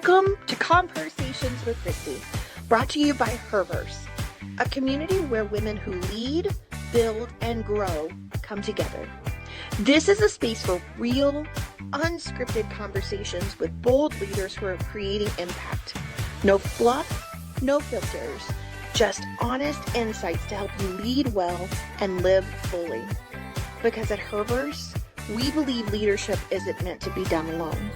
Welcome to ConvHERsations with Kristie, brought to you by HERverse, a community where women who lead, build, and grow come together. This is a space for real, unscripted conversations with bold leaders who are creating impact. No fluff, no filters, just honest insights to help you lead well and live fully. Because at HERverse, we believe leadership isn't meant to be done alone.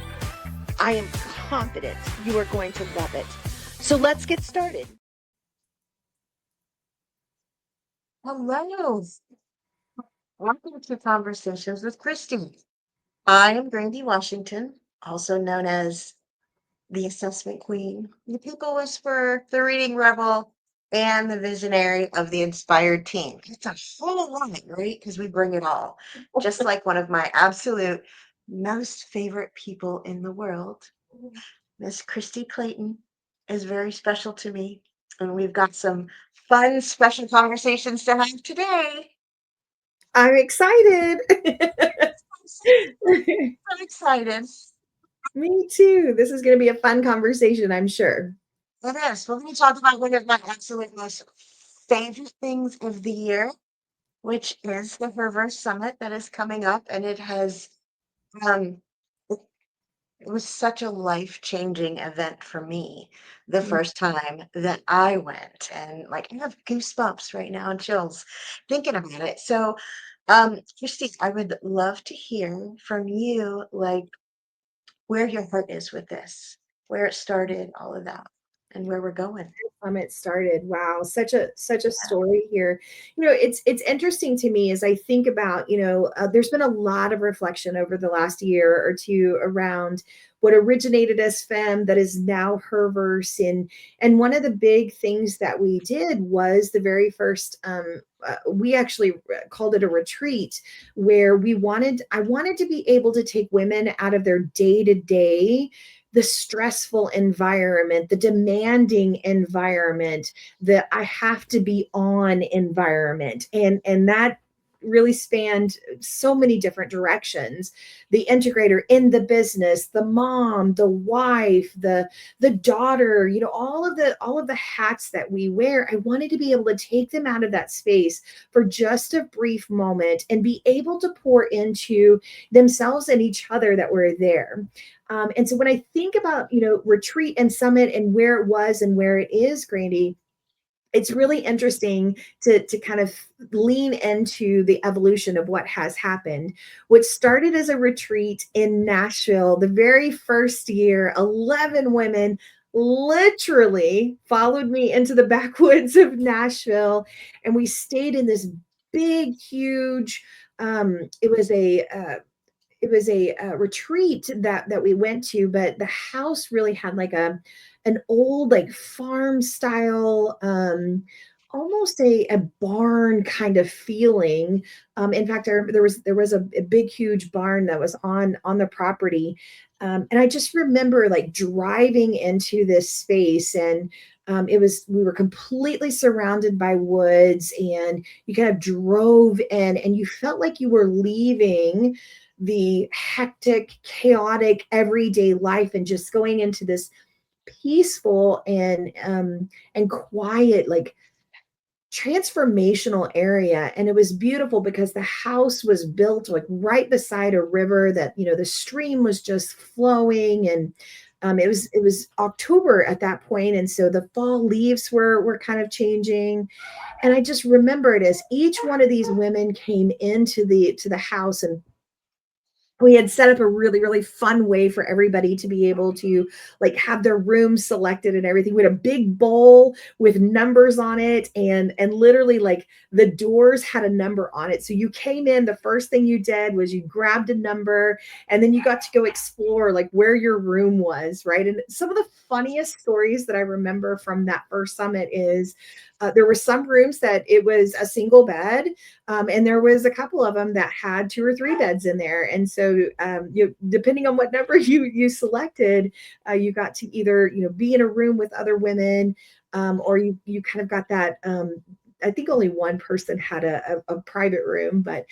I am confident you are going to love it. So let's get started. Hello. Welcome to Conversations with Kristie. I am Grandi Washington, also known as the Assessment Queen, the People Whisperer, the Reading Rebel, and the Visionary of the Inspired Team. It's a whole lot, right? Because we bring it all. Just like one of my absolute most favorite people in the world, Miss Kristie Clayton, is very special to me. And we've got some fun, special conversations to have today. I'm excited. I'm excited. Me too. This is going to be a fun conversation, I'm sure. It is. We're going to talk about one of my absolute most favorite things of the year, which is the HERverse Summit that is coming up. And it has, um, it it was such a life-changing event for me the first time that I went. And like, I have goosebumps right now and chills thinking about it. So, Kristie, I would love to hear from you, like, where your heart is with this, where it started, all of that, and where we're going. Summit started. Wow, such a story here. It's interesting to me as I think about, there's been a lot of reflection over the last year or two around what originated as FEM that is now HERverse, and one of the big things that we did was the very first we actually called it a retreat where I wanted to be able to take women out of their day-to-day, the stressful environment, the demanding environment, the I have to be on environment. And that really spanned so many different directions. The integrator in the business, the mom, the wife, the daughter, all of the hats that we wear. I wanted to be able to take them out of that space for just a brief moment and be able to pour into themselves and each other that were there. And so when I think about, retreat and summit and where it was and where it is, Grandi, it's really interesting to kind of lean into the evolution of what has happened. What started as a retreat in Nashville, the very first year, 11 women literally followed me into the backwoods of Nashville, and we stayed in this big, huge, it was a retreat that we went to, but the house really had like an old like farm style, almost a barn kind of feeling. In fact, there was a big huge barn that was on the property, and I just remember like driving into this space, and we were completely surrounded by woods, and you kind of drove in and you felt like you were leaving the hectic, chaotic, everyday life and just going into this peaceful and quiet, like transformational area. And it was beautiful because the house was built like right beside a river that, the stream was just flowing. And it was October at that point, and so the fall leaves were kind of changing. And I just remembered as each one of these women came into the house, and we had set up a really, really fun way for everybody to be able to like have their room selected and everything. We had a big bowl with numbers on it, and literally like the doors had a number on it. So you came in, the first thing you did was you grabbed a number, and then you got to go explore like where your room was, right? And some of the funniest stories that I remember from that first summit is there were some rooms that it was a single bed, and there was a couple of them that had 2 or 3 beds in there. And so depending on what number you selected, you got to either be in a room with other women, or you kind of got that. I think only one person had a private room, but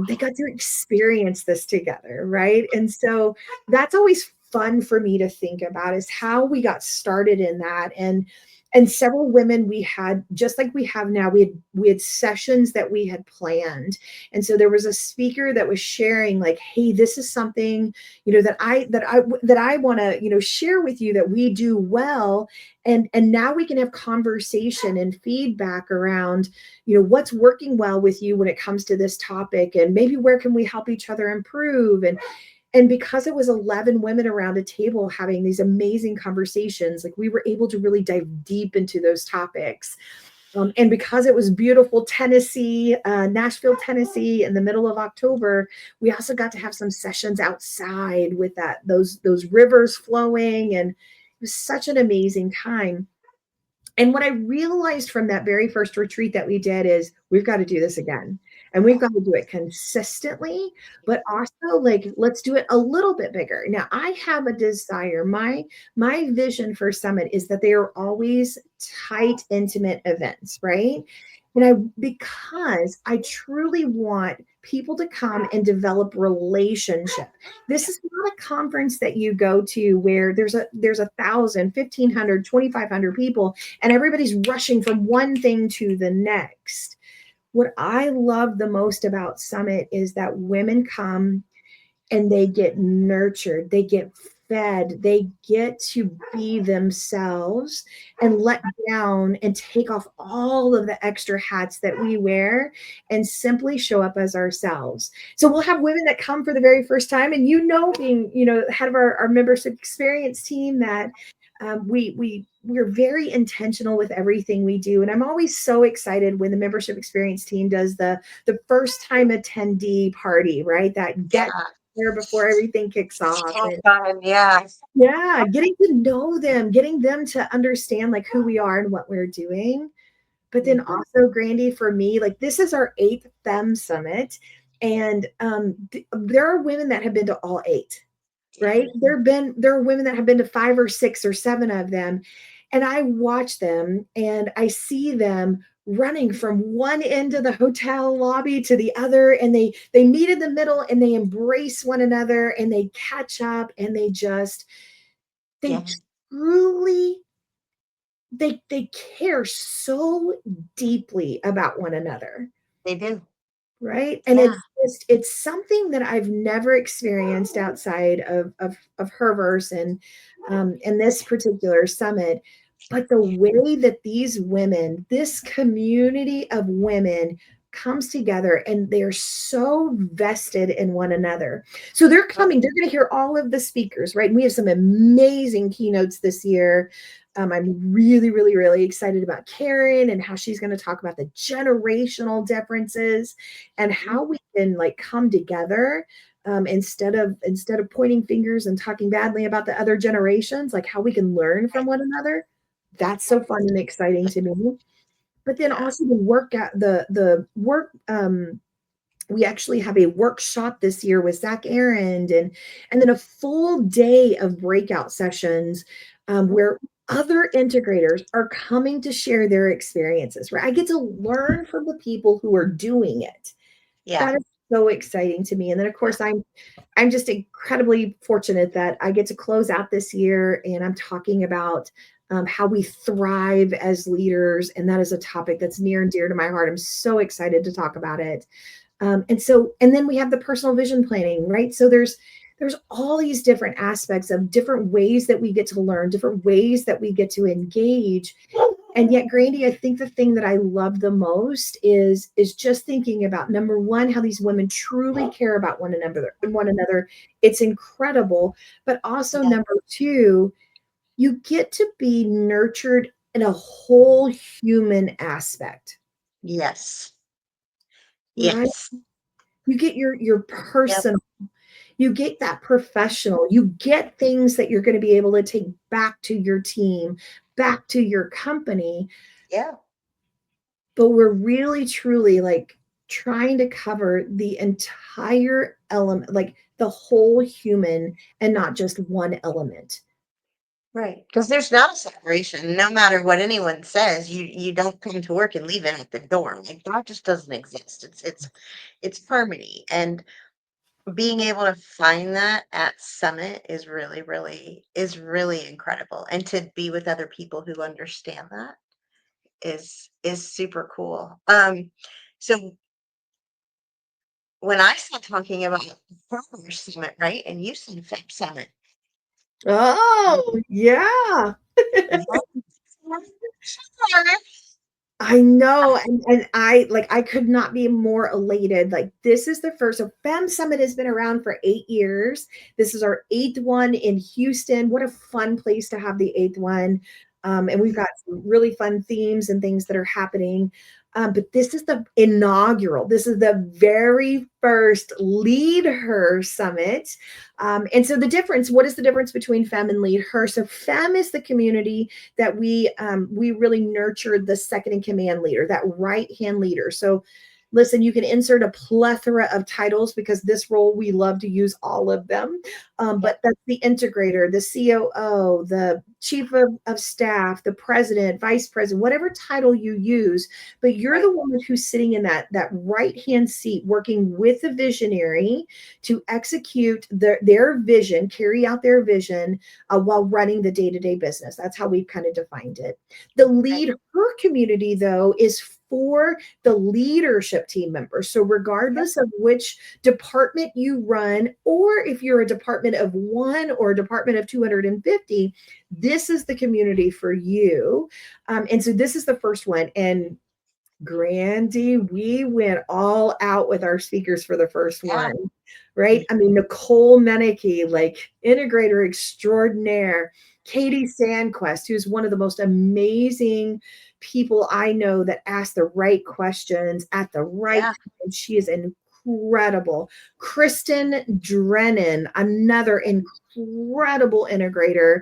they got to experience this together, right? And so that's always fun for me to think about is how we got started in that. And several women we had, just like we have now, we had sessions that we had planned. And so there was a speaker that was sharing like, hey, this is something, that I want to, share with you that we do well. And now we can have conversation and feedback around, what's working well with you when it comes to this topic, and maybe where can we help each other improve. And because it was 11 women around a table having these amazing conversations, like we were able to really dive deep into those topics. And because it was beautiful Tennessee, Nashville, Tennessee, in the middle of October, we also got to have some sessions outside with those rivers flowing, and it was such an amazing time. And what I realized from that very first retreat that we did is we've got to do this again. And we've got to do it consistently, but also like let's do it a little bit bigger. Now, I have a desire. My vision for Summit is that they are always tight, intimate events, right? Because I truly want people to come and develop relationship. This is not a conference that you go to where there's 1,000, 1,500, 2,500 people and everybody's rushing from one thing to the next. What I love the most about Summit is that women come and they get nurtured, they get fed, they get to be themselves and let down and take off all of the extra hats that we wear and simply show up as ourselves. So we'll have women that come for the very first time, and being head of our membership experience team, that we're very intentional with everything we do. And I'm always so excited when the membership experience team does the first time attendee party, right? That get there before everything kicks off. And fun, yeah. Yeah, getting to know them, getting them to understand like who we are and what we're doing. But then also, Grandi, for me, like this is our 8th FEM Summit. And there are women that have been to all 8, right? There are women that have been to 5 or 6 or 7 of them. And I watch them and I see them running from one end of the hotel lobby to the other, and they meet in the middle and they embrace one another and they catch up, and they truly they care so deeply about one another. They do. Right. And it's something that I've never experienced outside of HERverse and this particular summit. But the way that these women, this community of women, comes together, and they're so vested in one another. So they're going to hear all of the speakers, right? And we have some amazing keynotes this year. I'm really, really, really excited about Karen and how she's going to talk about the generational differences and how we can like come together, instead of pointing fingers and talking badly about the other generations, like how we can learn from one another. That's so fun and exciting to me. But then also the work, we actually have a workshop this year with Zach Aaron, and then a full day of breakout sessions, where other integrators are coming to share their experiences, right? I get to learn from the people who are doing it. That is so exciting to me. And then of course I'm just incredibly fortunate that I get to close out this year, and I'm talking about how we thrive as leaders. And that is a topic that's near and dear to my heart. I'm so excited to talk about it. And then we have the personal vision planning, right? So there's all these different aspects of different ways that we get to learn, different ways that we get to engage. And yet, Grandi, I think the thing that I love the most is just thinking about, number one, how these women truly care about one another. It's incredible. But also, number two, you get to be nurtured in a whole human aspect. Yes. Right? Yes. You get your personal, you get that professional, you get things that you're going to be able to take back to your team, back to your company. Yeah. But we're really truly like trying to cover the entire element, like the whole human, and not just one element. Right. Because there's not a separation. No matter what anyone says, you don't come to work and leave it at the door. Like that just doesn't exist. It's harmony. And being able to find that at Summit is really incredible, and to be with other people who understand that is super cool. So when I start talking about Farmer Summit, right, and you said FEM Summit, Oh, yeah. yeah, I know, and I like, I could not be more elated. Like, this is the first, so FEM Summit has been around for 8 years. This is our 8th one in Houston. What a fun place to have the 8th one. And we've got some really fun themes and things that are happening. But this is the inaugural. This is the very first LeadHER Summit. And so the difference, what is the difference between FEM and LeadHER? So FEM is the community that we really nurtured the second in command leader, that right hand leader. So listen, you can insert a plethora of titles because this role we love to use all of them. yeah, But that's the integrator, the COO, the chief of staff, the president, vice president, whatever title you use. But you're right, the one who's sitting in that right hand seat, working with the visionary to execute their vision, carry out their vision while running the day to day business. That's how we've kind of defined it. The right, lead her community, though, is for the leadership team members. So, yeah, regardless of which department you run, or if you're a department of one or a department of 250, this is the community for you. And so, this is the first one. And Grandi, we went all out with our speakers for the first yeah, one, right? I mean, Nicole Meneke, like integrator extraordinaire, Katie Sandquist, who's one of the most amazing people I know that ask the right questions at the right yeah, time. She is incredible. Kristen Drennan, another incredible integrator.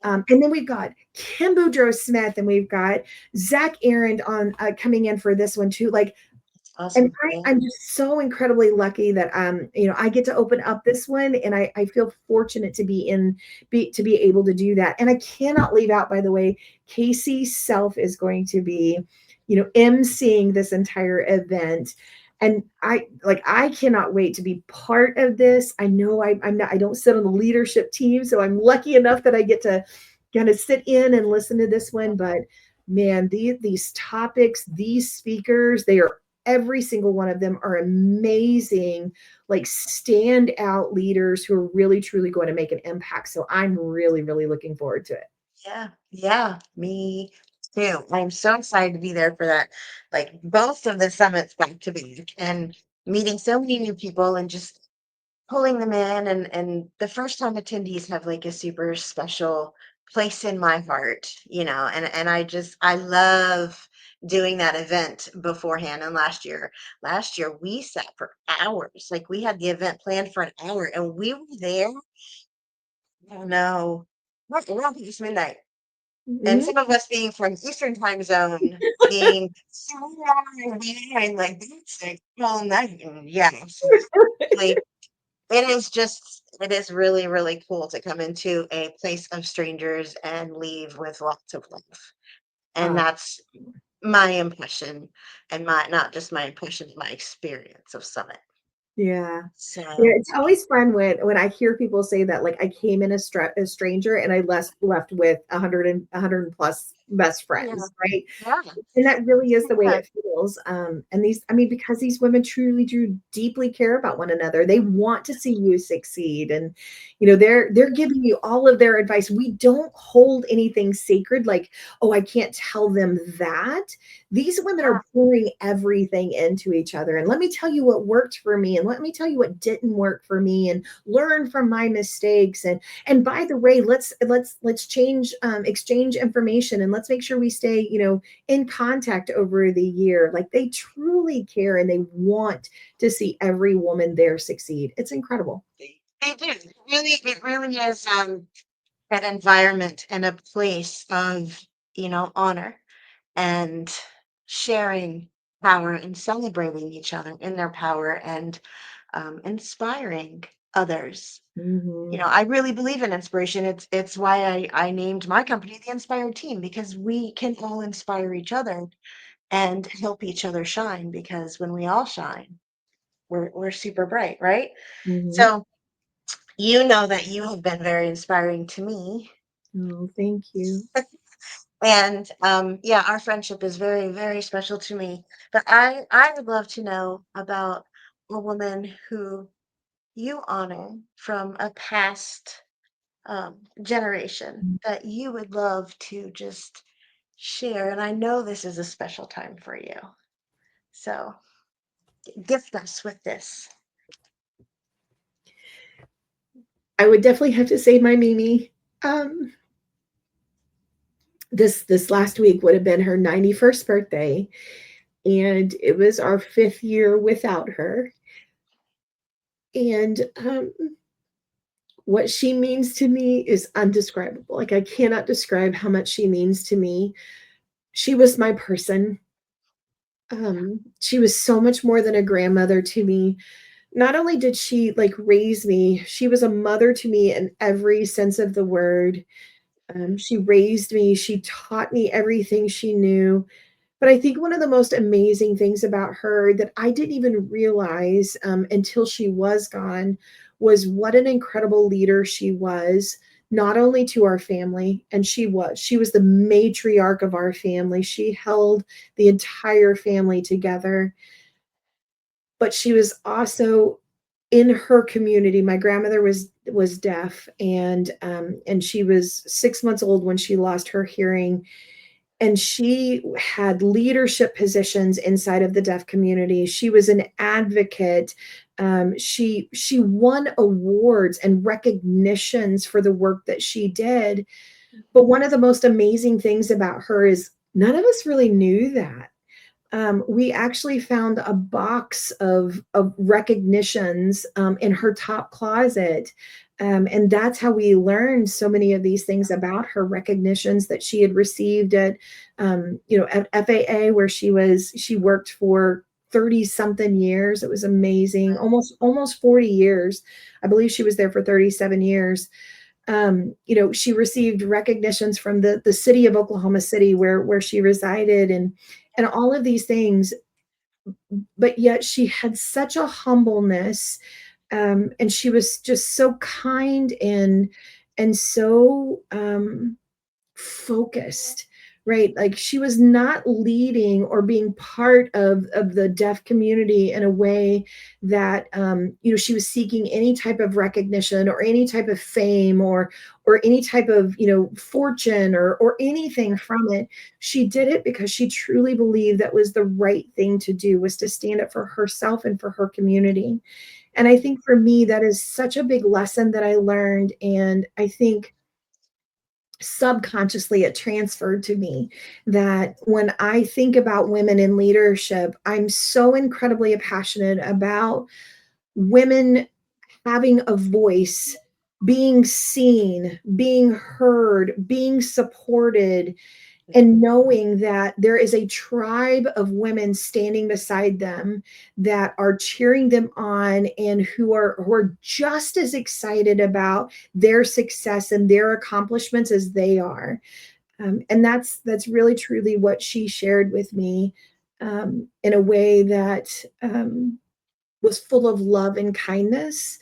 And then we've got Kim Boudreaux Smith, and we've got Zach Aaron on coming in for this one too. Like, it's and awesome. Yeah, I'm just so incredibly lucky that I get to open up this one, and I feel fortunate to be able to do that. And I cannot leave out, by the way, Casey Self is going to be, emceeing this entire event. And I cannot wait to be part of this. I know I'm not, I don't sit on the leadership team, so I'm lucky enough that I get to kind of sit in and listen to this one. But man, these topics, these speakers, they are, every single one of them are amazing, like standout leaders who are really truly going to make an impact. So I'm really, really looking forward to it. yeah, yeah, me too. I'm so excited to be there for that. Like both of the summits back to back and meeting so many new people and just pulling them in, and the first time attendees have like a super special place in my heart, and I love doing that event beforehand. And last year we sat for hours. Like we had the event planned for an hour and we were there, I don't know, around past midnight. And Mhm. some of us being from Eastern time zone being so long behind, like that's like all night. And yeah, like it is really, really cool to come into a place of strangers and leave with lots of love. And Uh, that's my impression, and not just my impression, my experience of Summit. yeah. Yeah, So it's always fun when I hear people say that, like, I came in a stranger and I left with 100 plus best yeah, friends, right? yeah, And that really is the way yeah, it feels. And because these women truly do deeply care about one another. They want to see you succeed. And, they're giving you all of their advice. We don't hold anything sacred, like, oh, I can't tell them that. These women yeah, are pouring everything into each other. And let me tell you what worked for me. And let me tell you what didn't work for me, and learn from my mistakes. And by the way, let's change, exchange information, and let's make sure we stay, in contact over the year. Like, they truly care and they want to see every woman there succeed. It's incredible. they do. It really is an environment and a place of, honor and sharing power and celebrating each other in their power and inspiring others. Mhm. I really believe in inspiration. It's why I named my company the Inspired Team, because we can all inspire each other and help each other shine, because when we all shine, we're super bright, right? Mhm. So you know that you have been very inspiring to me. Oh, thank you. And yeah, our friendship is very, very special to me. But I would love to know about a woman who you honor from a past generation that you would love to just share. And I know this is a special time for you. So gift us with this. I would definitely have to say my Mimi. Um, this last week would have been her 91st birthday, and it was our 5th year without her. And what she means to me is undescribable. Like, I cannot describe how much she means to me. She was my person. She was so much more than a grandmother to me. Not only did she like raise me, she was a mother to me in every sense of the word. She raised me, she taught me everything she knew. But I think one of the most amazing things about her that I didn't even realize until she was gone was what an incredible leader she was, not only to our family, and she was the matriarch of our family. She held the entire family together, but she was also in her community. My grandmother was deaf, and she was 6 months old when she lost her hearing, and she had leadership positions inside of the deaf community. She was an advocate. She won awards and recognitions for the work that she did. But one of the most amazing things about her is none of us really knew that. We actually found a box of recognitions in her top closet. And that's how we learned so many of these things about her recognitions that she had received at FAA, where she worked for 30 something years. It was amazing. Almost 40 years. I believe she was there for 37 years. She received recognitions from the city of Oklahoma City, where she resided, and all of these things. But yet she had such a humbleness, and she was just so kind and so focused, right? Like, she was not leading or being part of the deaf community in a way that she was seeking any type of recognition or any type of fame or any type of fortune or anything from it. She did it because she truly believed that was the right thing to do, was to stand up for herself and for her community. And I think for me, that is such a big lesson that I learned. And I think subconsciously it transferred to me that when I think about women in leadership, I'm so incredibly passionate about women having a voice, being seen, being heard, being supported, and knowing that there is a tribe of women standing beside them that are cheering them on and who are just as excited about their success and their accomplishments as they are. And that's really truly what she shared with me, in a way that was full of love and kindness,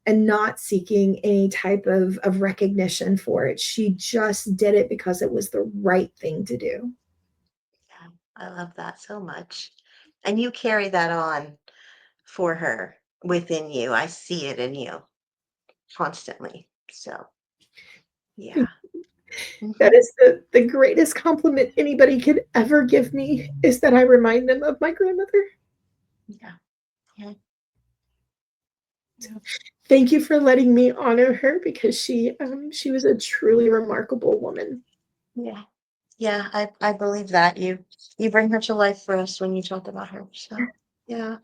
and not seeking any type of recognition for it. She just did it because it was the right thing to do. Yeah, I love that so much. And you carry that on for her within you. I see it in you constantly. So, yeah. That Mhm. is the greatest compliment anybody could ever give me, is that I remind them of my grandmother. Yeah. Yeah. Yeah. Thank you for letting me honor her, because she was a truly remarkable woman. Yeah. Yeah, I believe that. You bring her to life for us when you talk about her. So, yeah.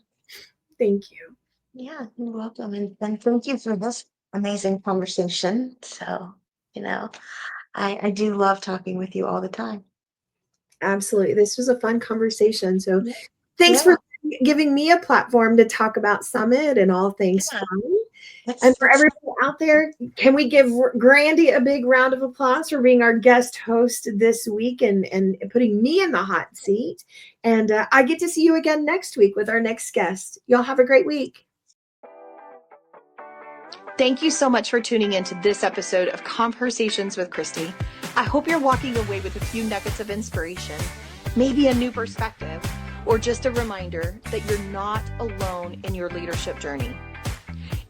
Thank you. Yeah, you're welcome. And thank you for this amazing conversation. So, you know, I do love talking with you all the time. Absolutely. This was a fun conversation. So Yeah. thanks for Yeah. giving me a platform to talk about Summit and all things Yeah. fun. And for everyone out there, can we give Grandi a big round of applause for being our guest host this week and putting me in the hot seat? And I get to see you again next week with our next guest. Y'all have a great week. Thank you so much for tuning into this episode of ConvHERsations with Kristie. I hope you're walking away with a few nuggets of inspiration, maybe a new perspective, or just a reminder that you're not alone in your leadership journey.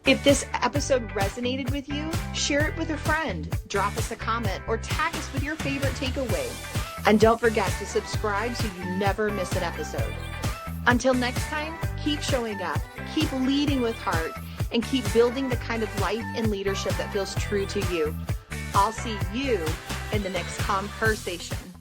If this episode resonated with you, share it with a friend, drop us a comment, or tag us with your favorite takeaway. And don't forget to subscribe so you never miss an episode. Until next time, keep showing up, keep leading with heart, and keep building the kind of life and leadership that feels true to you. I'll see you in the next ConvHERsation.